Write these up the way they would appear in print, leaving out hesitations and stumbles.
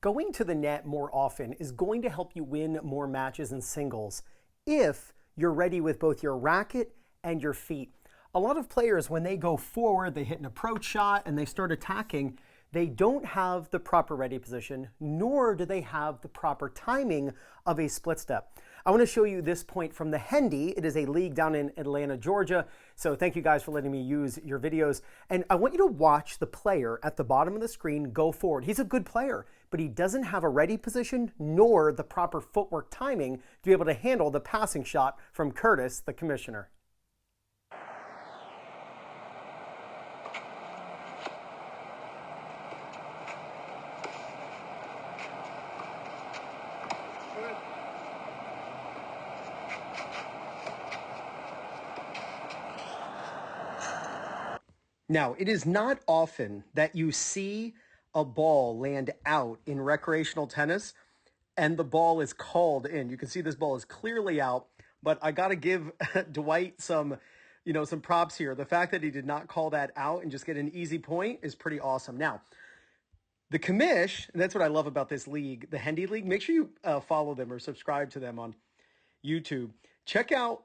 Going to the net more often is going to help you win more matches in singles if you're ready with both your racket and your feet. A lot of players, when they go forward, they hit an approach shot and they start attacking, they don't have the proper ready position, nor do they have the proper timing of a split step. I want to show you this point from the Hendy. It is a league down in Atlanta, Georgia. So thank you guys for letting me use your videos. And I want you to watch the player at the bottom of the screen go forward. He's a good player, but he doesn't have a ready position nor the proper footwork timing to be able to handle the passing shot from Curtis, the commissioner. Now, it is not often that you see a ball land out in recreational tennis and the ball is called in. You can see this ball is clearly out, but I got to give Dwight some props here. The fact that he did not call that out and just get an easy point is pretty awesome. Now, the commish, and that's what I love about this league, the Hendy League, make sure you follow them or subscribe to them on YouTube. Check out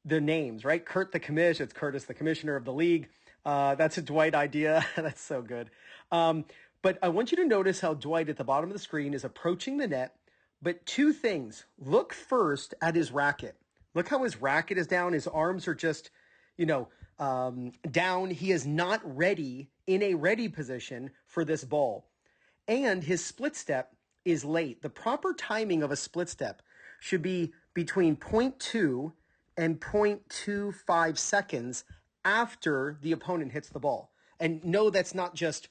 the names, right? Kurt the commish, it's Curtis, the commissioner of the league. That's a Dwight idea. That's so good. But I want you to notice how Dwight at the bottom of the screen is approaching the net. But two things. Look first at his racket. Look how his racket is down. His arms are just, down. He is not ready in a ready position for this ball. And his split step is late. The proper timing of a split step should be between 0.2 and 0.25 seconds after the opponent hits the ball. And no, that's not just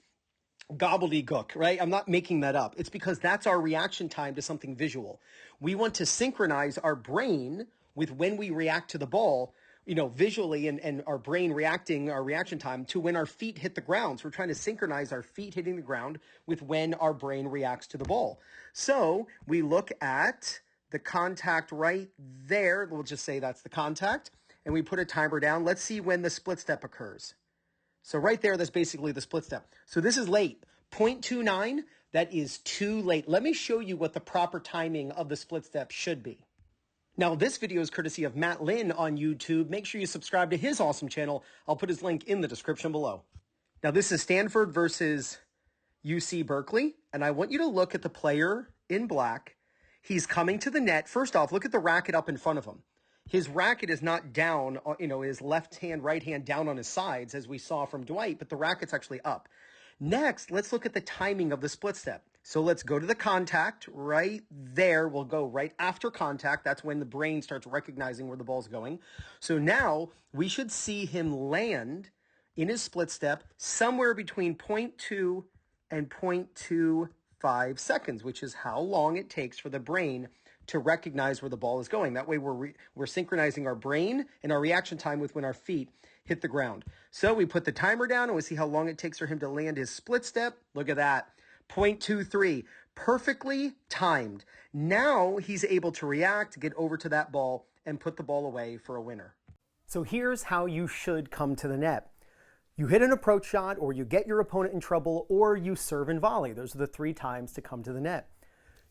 gobbledygook, right? I'm not making that up. It's because that's our reaction time to something visual. We want to synchronize our brain with when we react to the ball, visually, and our brain reacting, our reaction time to when our feet hit the ground. So we're trying to synchronize our feet hitting the ground with when our brain reacts to the ball. So we look at the contact right there. We'll just say that's the contact. And we put a timer down. Let's see when the split step occurs. So right there, that's basically the split step. So this is late. 0.29, that is too late. Let me show you what the proper timing of the split step should be. Now, this video is courtesy of Matt Lynn on YouTube. Make sure you subscribe to his awesome channel. I'll put his link in the description below. Now, this is Stanford versus UC Berkeley. And I want you to look at the player in black. He's coming to the net. First off, look at the racket up in front of him. His racket is not down, his left hand, right hand down on his sides, as we saw from Dwight, but the racket's actually up. Next, let's look at the timing of the split step. So let's go to the contact right there. We'll go right after contact. That's when the brain starts recognizing where the ball's going. So now we should see him land in his split step somewhere between 0.2 and 0.25 seconds, which is how long it takes for the brain to recognize where the ball is going. That way we're synchronizing our brain and our reaction time with when our feet hit the ground. So we put the timer down and we see how long it takes for him to land his split step. Look at that, 0.23, perfectly timed. Now he's able to react, get over to that ball and put the ball away for a winner. So here's how you should come to the net. You hit an approach shot, or you get your opponent in trouble, or you serve and volley. Those are the three times to come to the net.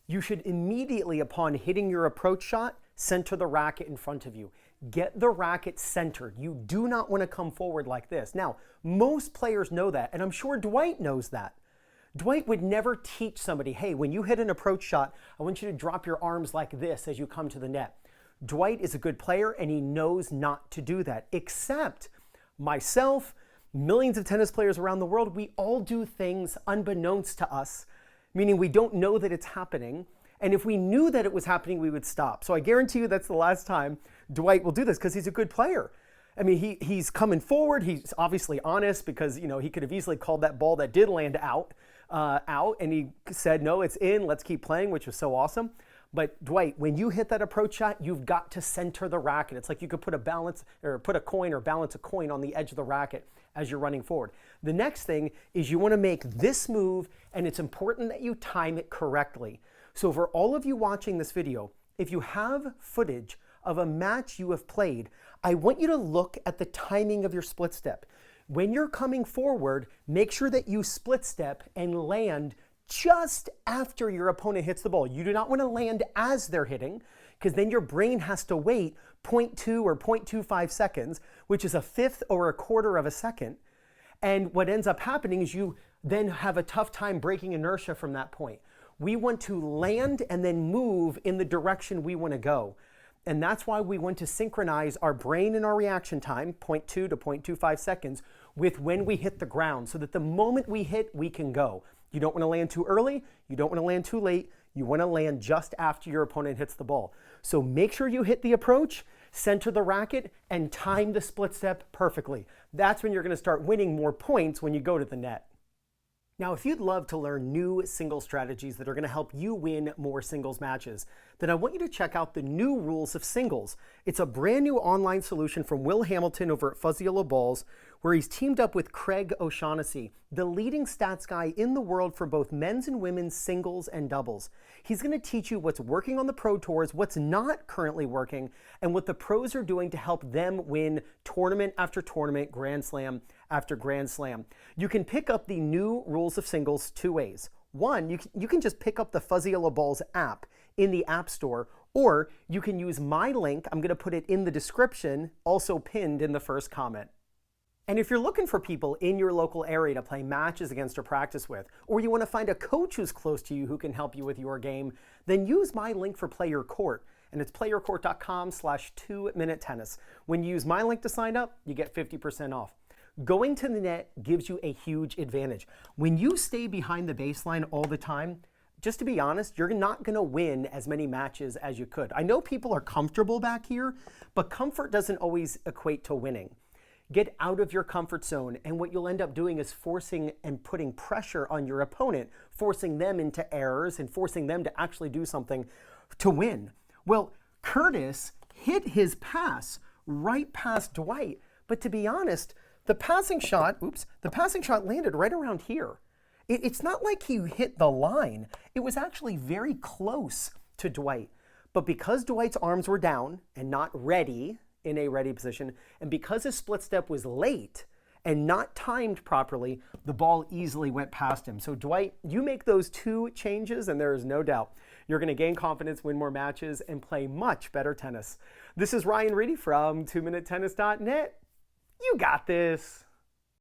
You should immediately, upon hitting your approach shot, center the racket in front of you. Get the racket centered. You do not want to come forward like this. Now, most players know that, and I'm sure Dwight knows that. Dwight would never teach somebody, hey, when you hit an approach shot, I want you to drop your arms like this as you come to the net. Dwight is a good player, and he knows not to do that, except myself, millions of tennis players around the world, we all do things unbeknownst to us, meaning we don't know that it's happening. And if we knew that it was happening, we would stop. So I guarantee you that's the last time Dwight will do this because he's a good player. I mean, he's coming forward. He's obviously honest because, he could have easily called that ball that did land out. And he said, no, it's in. Let's keep playing, which was so awesome. But Dwight, when you hit that approach shot, you've got to center the racket. It's like you could put a coin or balance a coin on the edge of the racket as you're running forward. The next thing is you want to make this move, and it's important that you time it correctly. So for all of you watching this video, if you have footage of a match you have played, I want you to look at the timing of your split step. When you're coming forward, make sure that you split step and land just after your opponent hits the ball. You do not want to land as they're hitting, because then your brain has to wait 0.2 or 0.25 seconds, which is a fifth or a quarter of a second. And what ends up happening is you then have a tough time breaking inertia from that point. We want to land and then move in the direction we want to go. And that's why we want to synchronize our brain and our reaction time, 0.2 to 0.25 seconds, with when we hit the ground, so that the moment we hit, we can go. You don't want to land too early. You don't want to land too late. You want to land just after your opponent hits the ball. So make sure you hit the approach, center the racket, and time the split step perfectly. That's when you're going to start winning more points when you go to the net. Now, if you'd love to learn new singles strategies that are going to help you win more singles matches, then I want you to check out the new rules of singles. It's a brand new online solution from Will Hamilton over at Fuzzy Yellow Balls, where he's teamed up with Craig O'Shaughnessy, the leading stats guy in the world for both men's and women's singles and doubles. He's going to teach you what's working on the pro tours, what's not currently working, and what the pros are doing to help them win tournament after tournament, Grand Slam after Grand Slam. You can pick up the new rules of singles two ways. One, you can just pick up the Fuzzy Yellow Balls app in the App Store, or you can use my link. I'm going to put it in the description, also pinned in the first comment. And if you're looking for people in your local area to play matches against or practice with, or you want to find a coach who's close to you who can help you with your game, then use my link for Player Court. And it's playercourt.com/2minutetennis. When you use my link to sign up, you get 50% off. Going to the net gives you a huge advantage. When you stay behind the baseline all the time, just to be honest, you're not going to win as many matches as you could. I know people are comfortable back here, but comfort doesn't always equate to winning. Get out of your comfort zone, and what you'll end up doing is forcing and putting pressure on your opponent, forcing them into errors and forcing them to actually do something to win. Well, Curtis hit his pass right past Dwight, but to be honest, the passing shot landed right around here. It's not like he hit the line. It was actually very close to Dwight. But because Dwight's arms were down and not ready, in a ready position, and because his split step was late and not timed properly, the ball easily went past him. So Dwight, you make those two changes and there is no doubt you're going to gain confidence, win more matches, and play much better tennis. This is Ryan Reedy from 2minutetennis.net. You got this.